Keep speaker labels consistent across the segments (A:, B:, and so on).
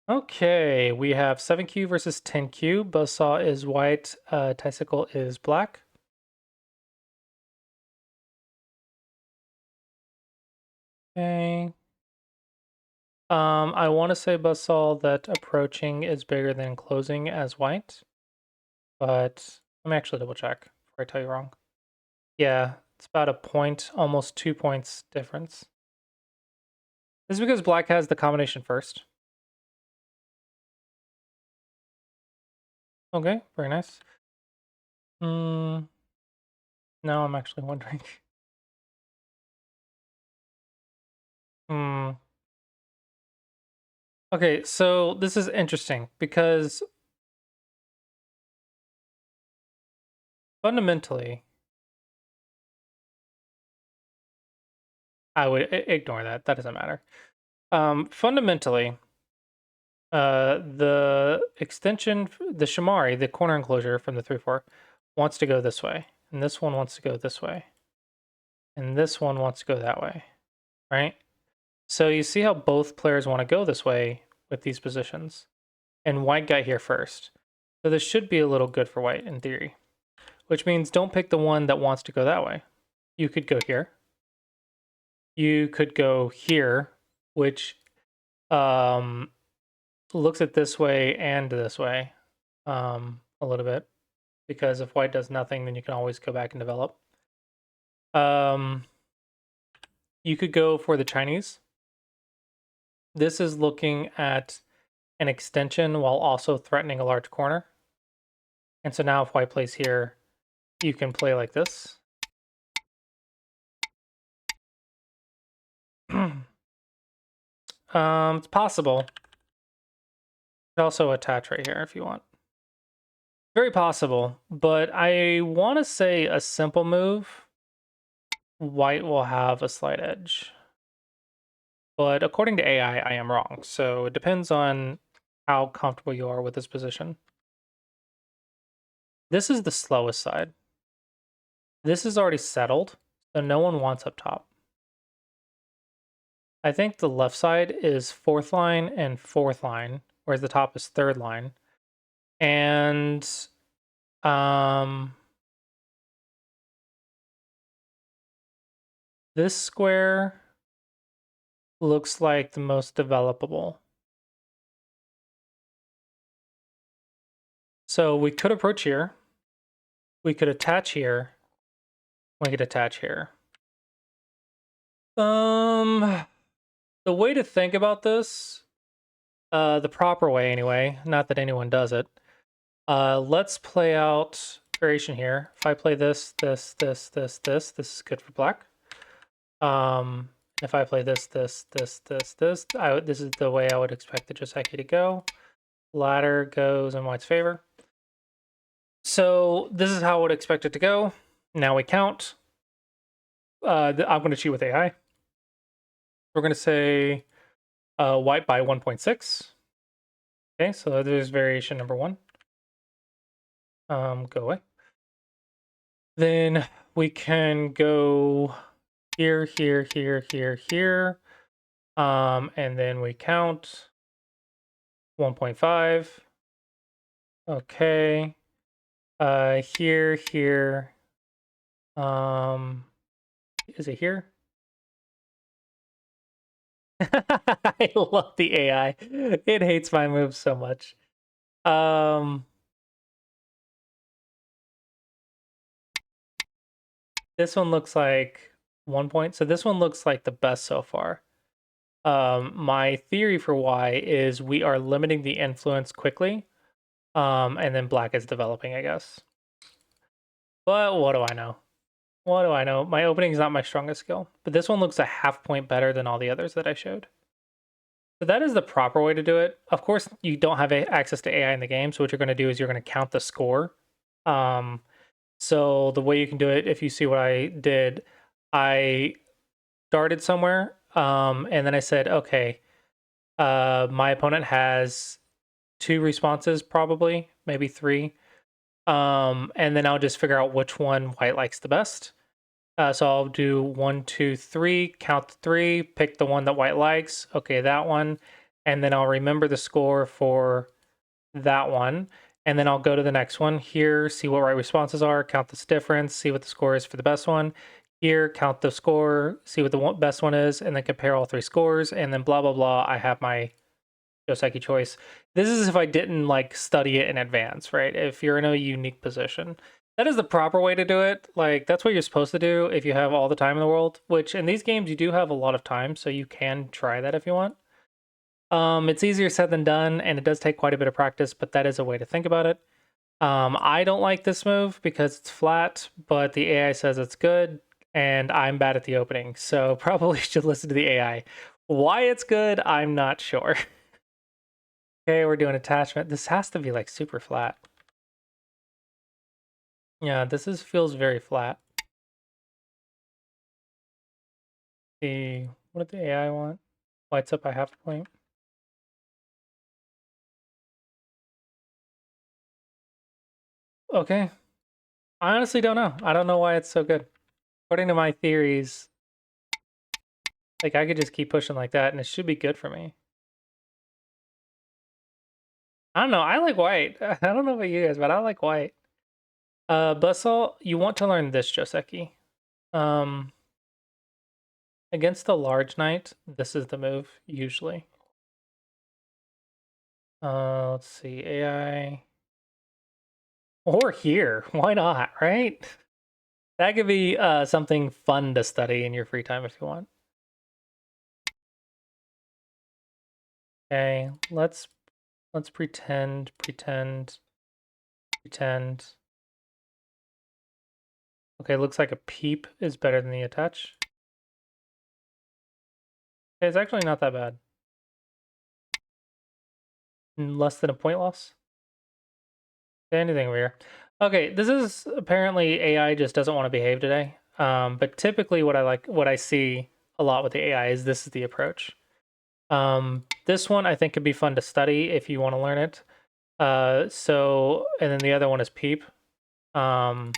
A: Okay, we have 7Q versus 10Q. Buzzsaw is white, Tricycle is black. Okay. I want to say Buzzsaw that approaching is bigger than closing as white, but let me actually double check before I tell you wrong. Yeah, it's about a point, almost 2 points difference. This is because black has the combination first. Okay, very nice. Now I'm actually wondering. Hmm. Okay, so this is interesting because fundamentally, I would ignore that. That doesn't matter. Fundamentally, the extension, the Shamari, the corner enclosure from the 3-4, wants to go this way, and this one wants to go this way, and this one wants to go that way, right? So you see how both players want to go this way with these positions, and white got here first. So this should be a little good for white in theory, which means don't pick the one that wants to go that way. You could go here. You could go here, which looks at this way and this way a little bit, because if white does nothing, then you can always go back and develop. You could go for the Chinese. This is looking at an extension while also threatening a large corner. And so now if white plays here, you can play like this. It's possible. You could also attach right here if you want. Very possible, but I want to say a simple move. White will have a slight edge. But according to AI, I am wrong. So it depends on how comfortable you are with this position. This is the slowest side. This is already settled, so no one wants up top. I think the left side is 4th line and 4th line, whereas the top is 3rd line. And this square looks like the most developable. So we could approach here. We could attach here. We could attach here. The way to think about this, the proper way anyway, not that anyone does it. Let's play out variation here. If I play this is good for black. If I play this is the way I would expect the Joseki to go. Ladder goes in white's favor. So this is how I would expect it to go. Now we count. I'm going to cheat with AI. We're going to say white by 1.6. Okay, so there's variation number 1. Go away. Then we can go here, here, here, here, here. And then we count 1.5. Okay. Here, here. Is it here? I love the AI. It hates my moves so much. This one looks like 1 point. So this one looks like the best so far. My theory for why is we are limiting the influence quickly. And then black is developing, I guess. But what do I know? What do I know? My opening is not my strongest skill. But this one looks a half point better than all the others that I showed. So that is the proper way to do it. Of course, you don't have access to AI in the game. So what you're going to do is you're going to count the score. So the way you can do it, if you see what I did, I started somewhere, and then I said, okay, my opponent has 2 responses, probably, maybe 3. And then I'll just figure out which one white likes the best. So I'll do 1, 2, 3, count the 3, pick the one that white likes. Okay, that one. and then I'll remember the score for that one, and then I'll go to the next one here, see what right responses are, count this difference, see what the score is for the best one. Here, count the score, see what the best one is, and then compare all three scores, and then blah, blah, blah. I have my Joseki choice. This is if I didn't like study it in advance, right? If you're in a unique position. That is the proper way to do it. Like, that's what you're supposed to do if you have all the time in the world, which in these games you do have a lot of time, so you can try that if you want. It's easier said than done, and it does take quite a bit of practice, but that is a way to think about it. I don't like this move because it's flat, but the AI says it's good, and I'm bad at the opening, so probably should listen to the AI. Why it's good, I'm not sure. Okay, we're doing attachment. This has to be like super flat. Yeah, this feels very flat. What did the AI want? White's up by half a point. Okay. I honestly don't know. I don't know why it's so good. According to my theories, like I could just keep pushing like that and it should be good for me. I don't know. I like white. I don't know about you guys, but I like white. Bustle, you want to learn this Joseki. Um, Against the large knight, this is the move, usually. Let's see, AI. Or here, why not, right? That could be something fun to study in your free time if you want. Okay, let's pretend. Okay, looks like a peep is better than the attach. Okay, it's actually not that bad. Less than a point loss. Anything over here. Okay, this is apparently AI just doesn't want to behave today. But typically what I see a lot with the AI is this is the approach. This one I think could be fun to study if you want to learn it. And then the other one is Peep. So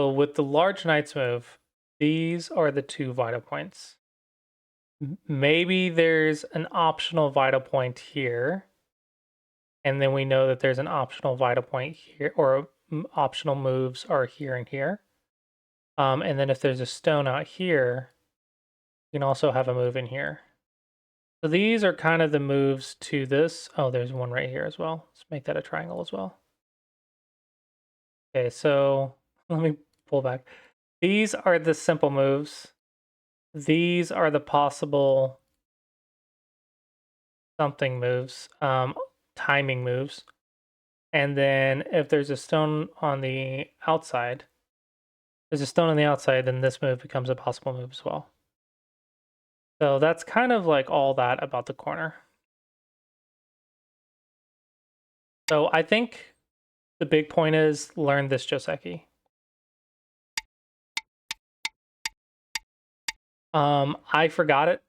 A: with the large knight's move, these are the two vital points. Maybe there's an optional vital point here. And then we know that there's an optional vital point here, or optional moves are here and here. And then if there's a stone out here, you can also have a move in here. So these are kind of the moves to this. Oh, there's one right here as well. Let's make that a triangle as well. Okay, so let me pull back. These are the simple moves. These are the possible something moves, timing moves. And then if there's a stone on the outside, then this move becomes a possible move as well. So that's kind of like all that about the corner. So I think the big point is learn this Joseki. I forgot it.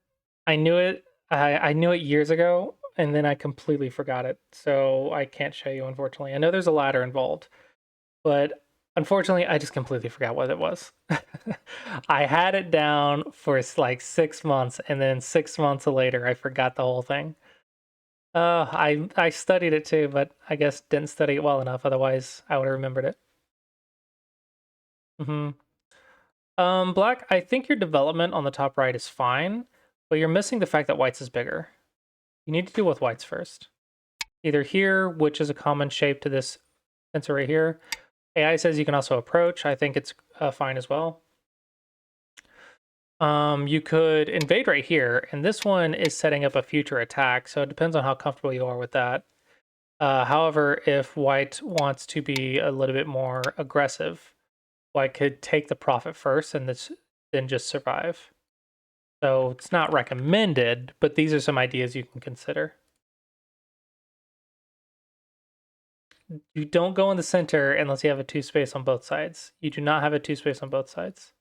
A: I knew it. I knew it years ago, and then I completely forgot it. So I can't show you, unfortunately. I know there's a ladder involved, but unfortunately, I just completely forgot what it was. I had it down for like 6 months, and then 6 months later, I forgot the whole thing. I studied it too, but I guess didn't study it well enough. Otherwise, I would have remembered it. Black, I think your development on the top right is fine, but you're missing the fact that white's is bigger. You need to deal with whites first. Either here, which is a common shape to this sensor right here. AI says you can also approach. I think it's fine as well. You could invade right here, and this one is setting up a future attack, so it depends on how comfortable you are with that. However, if white wants to be a little bit more aggressive, white could take the profit first and then just survive. So it's not recommended, but these are some ideas you can consider. You don't go in the center unless you have a 2 space on both sides. You do not have a 2 space on both sides.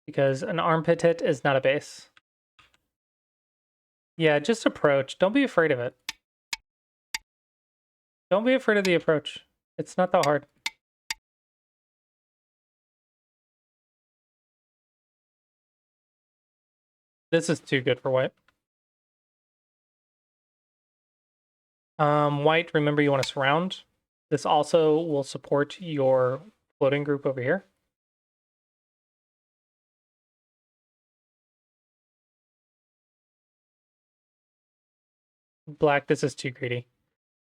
A: Because an armpit hit is not a base. Yeah, just approach. Don't be afraid of it. Don't be afraid of the approach. It's not that hard. This is too good for white. White, remember you want to surround. This also will support your floating group over here. Black, this is too greedy.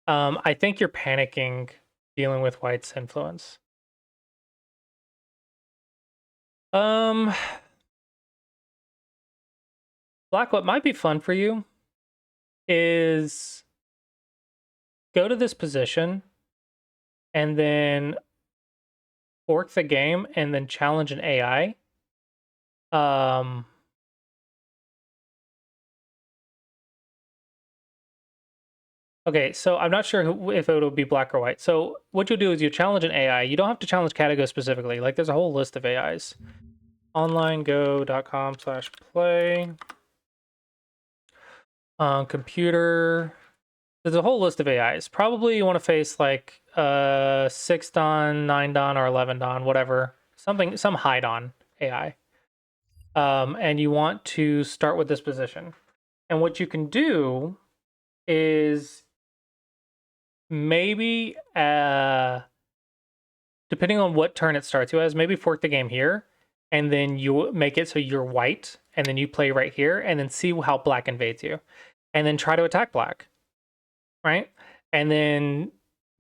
A: I think you're panicking dealing with White's influence. Black, what might be fun for you is go to this position and then fork the game and then challenge an AI. Okay, so I'm not sure if it'll be black or white. So what you'll do is you challenge an AI. You don't have to challenge Catago specifically. Like there's a whole list of AIs. Onlinego.com/play. Computer. There's a whole list of AIs. Probably you want to face like 6 Don, 9 Don, or 11 Don, whatever. Some high Don AI. And you want to start with this position. And what you can do is maybe depending on what turn it starts you as, maybe fork the game here, and then you make it so you're white, and then you play right here, and then see how black invades you, and then try to attack black, right? And then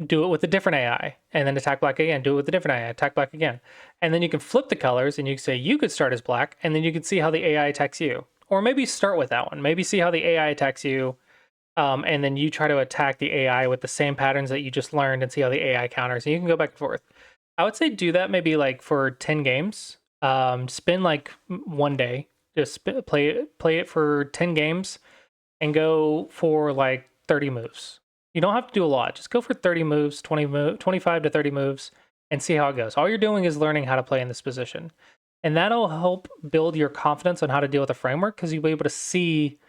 A: do it with a different AI, and then attack black again, do it with a different AI, attack black again. And then you can flip the colors, and you can say you could start as black, and then you can see how the AI attacks you. Or maybe start with that one. Maybe see how the AI attacks you, and then you try to attack the AI with the same patterns that you just learned and see how the AI counters. And you can go back and forth. I would say do that maybe like for 10 games. Spend like one day. Just play it for 10 games and go for like 30 moves. You don't have to do a lot. Just go for 30 moves, 25 to 30 moves, and see how it goes. All you're doing is learning how to play in this position. And that'll help build your confidence on how to deal with the framework because you'll be able to see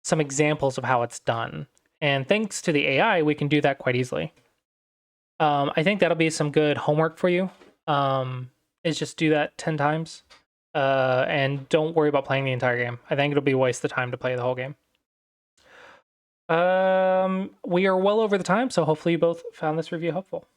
A: some examples of how it's done. And thanks to the AI, we can do that quite easily. I think that'll be some good homework for you. Is just do that 10 times. And don't worry about playing the entire game. I think it'll be a waste of time to play the whole game. We are well over the time, so hopefully you both found this review helpful.